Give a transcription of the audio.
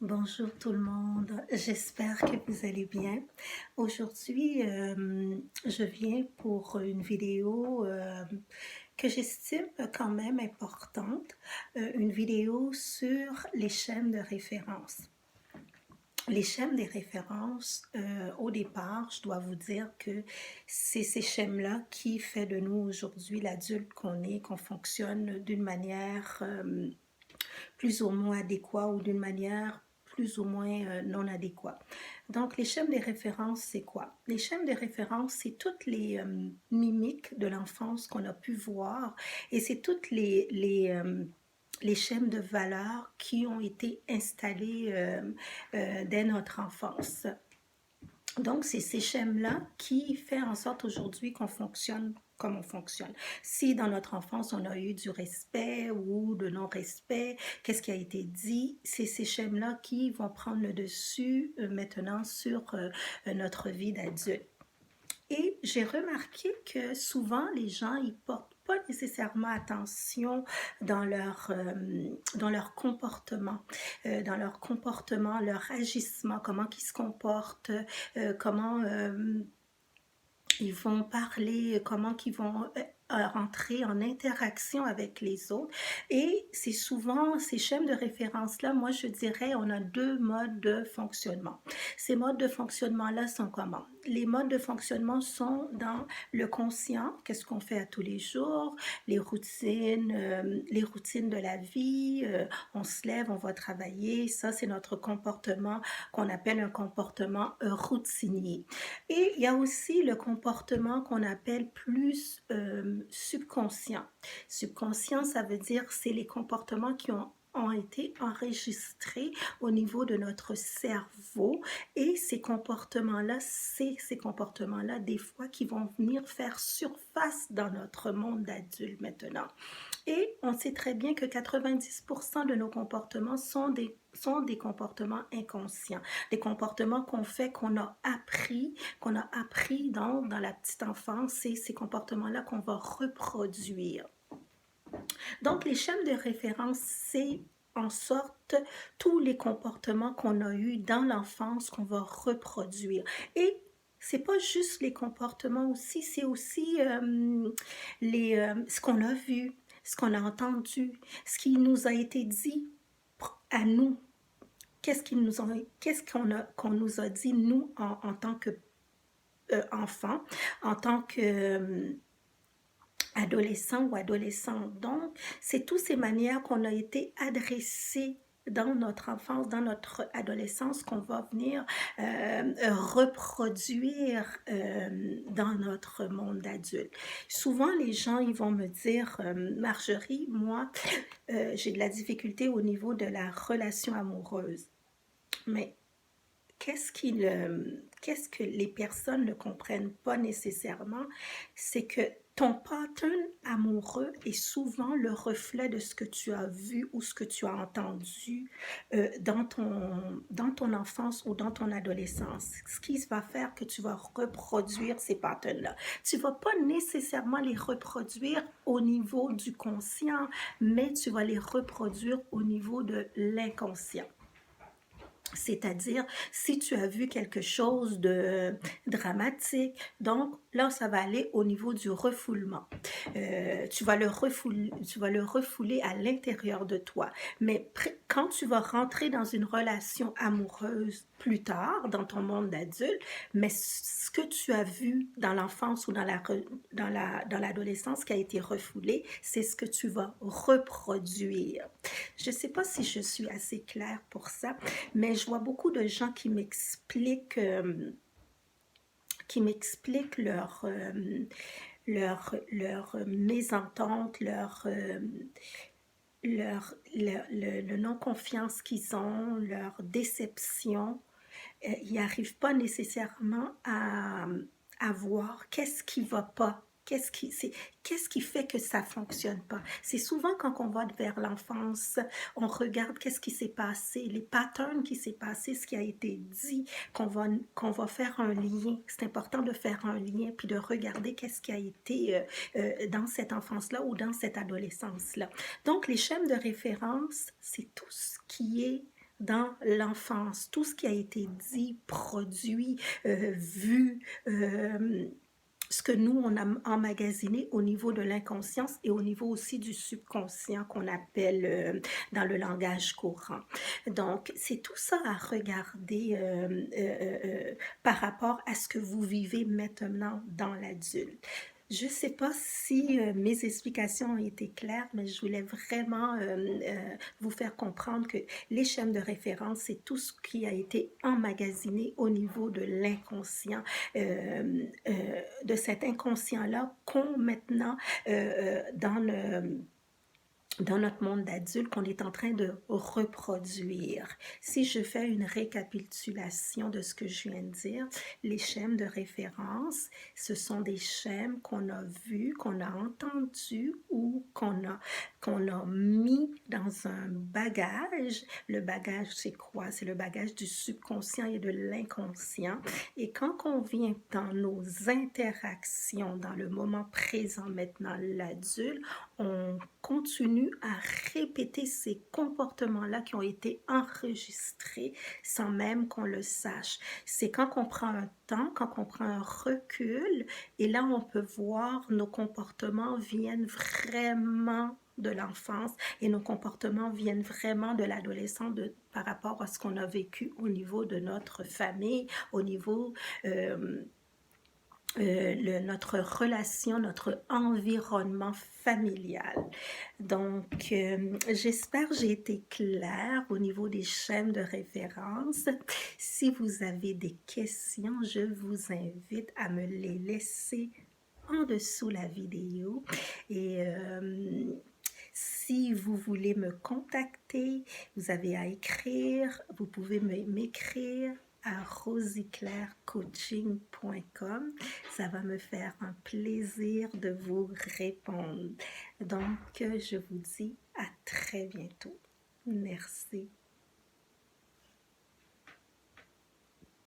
Bonjour tout le monde, j'espère que vous allez bien. Aujourd'hui, je viens pour une vidéo que j'estime quand même importante, une vidéo sur les schèmes de référence. Les schèmes des références, au départ, je dois vous dire que c'est ces schèmes-là qui fait de nous aujourd'hui l'adulte qu'on est, qu'on fonctionne d'une manière plus ou moins adéquate ou d'une manière plus ou moins non adéquate. Donc, les schèmes des références, c'est quoi? Les schèmes des références, c'est toutes les mimiques de l'enfance qu'on a pu voir et c'est toutes les schèmes de valeurs qui ont été installés dès notre enfance. Donc, c'est ces schèmes-là qui fait en sorte aujourd'hui qu'on fonctionne comme on fonctionne. Si dans notre enfance, on a eu du respect ou de non-respect, qu'est-ce qui a été dit, c'est ces schèmes-là qui vont prendre le dessus maintenant sur notre vie d'adulte. Et j'ai remarqué que souvent, les gens, ils portent pas nécessairement attention dans leur comportement, leur agissement, comment ils se comportent, comment ils vont parler, comment ils vont rentrer en interaction avec les autres. Et c'est souvent ces schèmes de référence-là, moi je dirais, on a deux modes de fonctionnement. Ces modes de fonctionnement-là sont comment? Les modes de fonctionnement sont dans le conscient, qu'est-ce qu'on fait à tous les jours, les routines de la vie, on se lève, on va travailler, ça c'est notre comportement qu'on appelle un comportement routinier. Et il y a aussi le comportement qu'on appelle plus subconscient. Subconscient, ça veut dire c'est les comportements qui ont été enregistrés au niveau de notre cerveau et ces comportements-là, c'est ces comportements-là des fois qui vont venir faire surface dans notre monde d'adulte maintenant. Et on sait très bien que 90% de nos comportements sont des comportements inconscients, des comportements qu'on fait, qu'on a appris dans la petite enfance, c'est ces comportements-là qu'on va reproduire. Donc, les schèmes de référence, c'est en sorte tous les comportements qu'on a eus dans l'enfance qu'on va reproduire. Et c'est pas juste les comportements aussi, c'est aussi ce qu'on a vu, ce qu'on a entendu, ce qui nous a été dit à nous. Qu'on nous a dit, nous, en tant que enfants, en tant que adolescents ou adolescentes. Donc, c'est toutes ces manières qu'on a été adressés dans notre enfance, dans notre adolescence, qu'on va venir reproduire dans notre monde d'adulte. Souvent, les gens, ils vont me dire, Marjorie, moi, j'ai de la difficulté au niveau de la relation amoureuse. Mais qu'est-ce que les personnes ne comprennent pas nécessairement, c'est que ton pattern amoureux est souvent le reflet de ce que tu as vu ou ce que tu as entendu dans ton enfance ou dans ton adolescence. Ce qui va faire que tu vas reproduire ces patterns-là. Tu ne vas pas nécessairement les reproduire au niveau du conscient, mais tu vas les reproduire au niveau de l'inconscient. C'est-à-dire, si tu as vu quelque chose de dramatique, donc là, ça va aller au niveau du refoulement. Tu vas le refouler à l'intérieur de toi. Mais quand tu vas rentrer dans une relation amoureuse plus tard, dans ton monde d'adulte, mais ce que tu as vu dans l'enfance ou dans l'adolescence qui a été refoulé, c'est ce que tu vas reproduire. Je ne sais pas si je suis assez claire pour ça, mais je vois beaucoup de gens qui m'expliquent leur mésentente, le non-confiance qu'ils ont, leur déception. Ils n'arrivent pas nécessairement à voir qu'est-ce qui ne va pas. Qu'est-ce qui fait que ça ne fonctionne pas? C'est souvent quand on va vers l'enfance, on regarde qu'est-ce qui s'est passé, les patterns qui s'est passé, ce qui a été dit, qu'on va faire un lien. C'est important de faire un lien puis de regarder qu'est-ce qui a été dans cette enfance-là ou dans cette adolescence-là. Donc, les schèmes de référence, c'est tout ce qui est dans l'enfance, tout ce qui a été dit, produit, vu, ce que nous, on a emmagasiné au niveau de l'inconscience et au niveau aussi du subconscient qu'on appelle dans le langage courant. Donc, c'est tout ça à regarder par rapport à ce que vous vivez maintenant dans l'adulte. Je ne sais pas si mes explications ont été claires, mais je voulais vraiment vous faire comprendre que les schèmes de référence, c'est tout ce qui a été emmagasiné au niveau de l'inconscient, de cet inconscient-là qu'ont maintenant dans notre monde d'adulte qu'on est en train de reproduire. Si je fais une récapitulation de ce que je viens de dire, les schèmes de référence, ce sont des schèmes qu'on a vus, qu'on a entendus ou qu'on a mis dans un bagage. Le bagage, c'est quoi? C'est le bagage du subconscient et de l'inconscient. Et quand on vient dans nos interactions, dans le moment présent maintenant, l'adulte, on continue à répéter ces comportements-là qui ont été enregistrés sans même qu'on le sache. C'est quand on prend un temps, quand on prend un recul, et là on peut voir nos comportements viennent vraiment de l'enfance et nos comportements viennent vraiment de l'adolescent par rapport à ce qu'on a vécu au niveau de notre famille, au niveau notre relation, notre environnement familial. Donc, j'espère que j'ai été claire au niveau des schèmes de référence. Si vous avez des questions, je vous invite à me les laisser en dessous la vidéo. Et si vous voulez me contacter, vous avez à écrire, vous pouvez m'écrire à rosiclaircoaching.com. Ça va me faire un plaisir de vous répondre. Donc, je vous dis à très bientôt. Merci.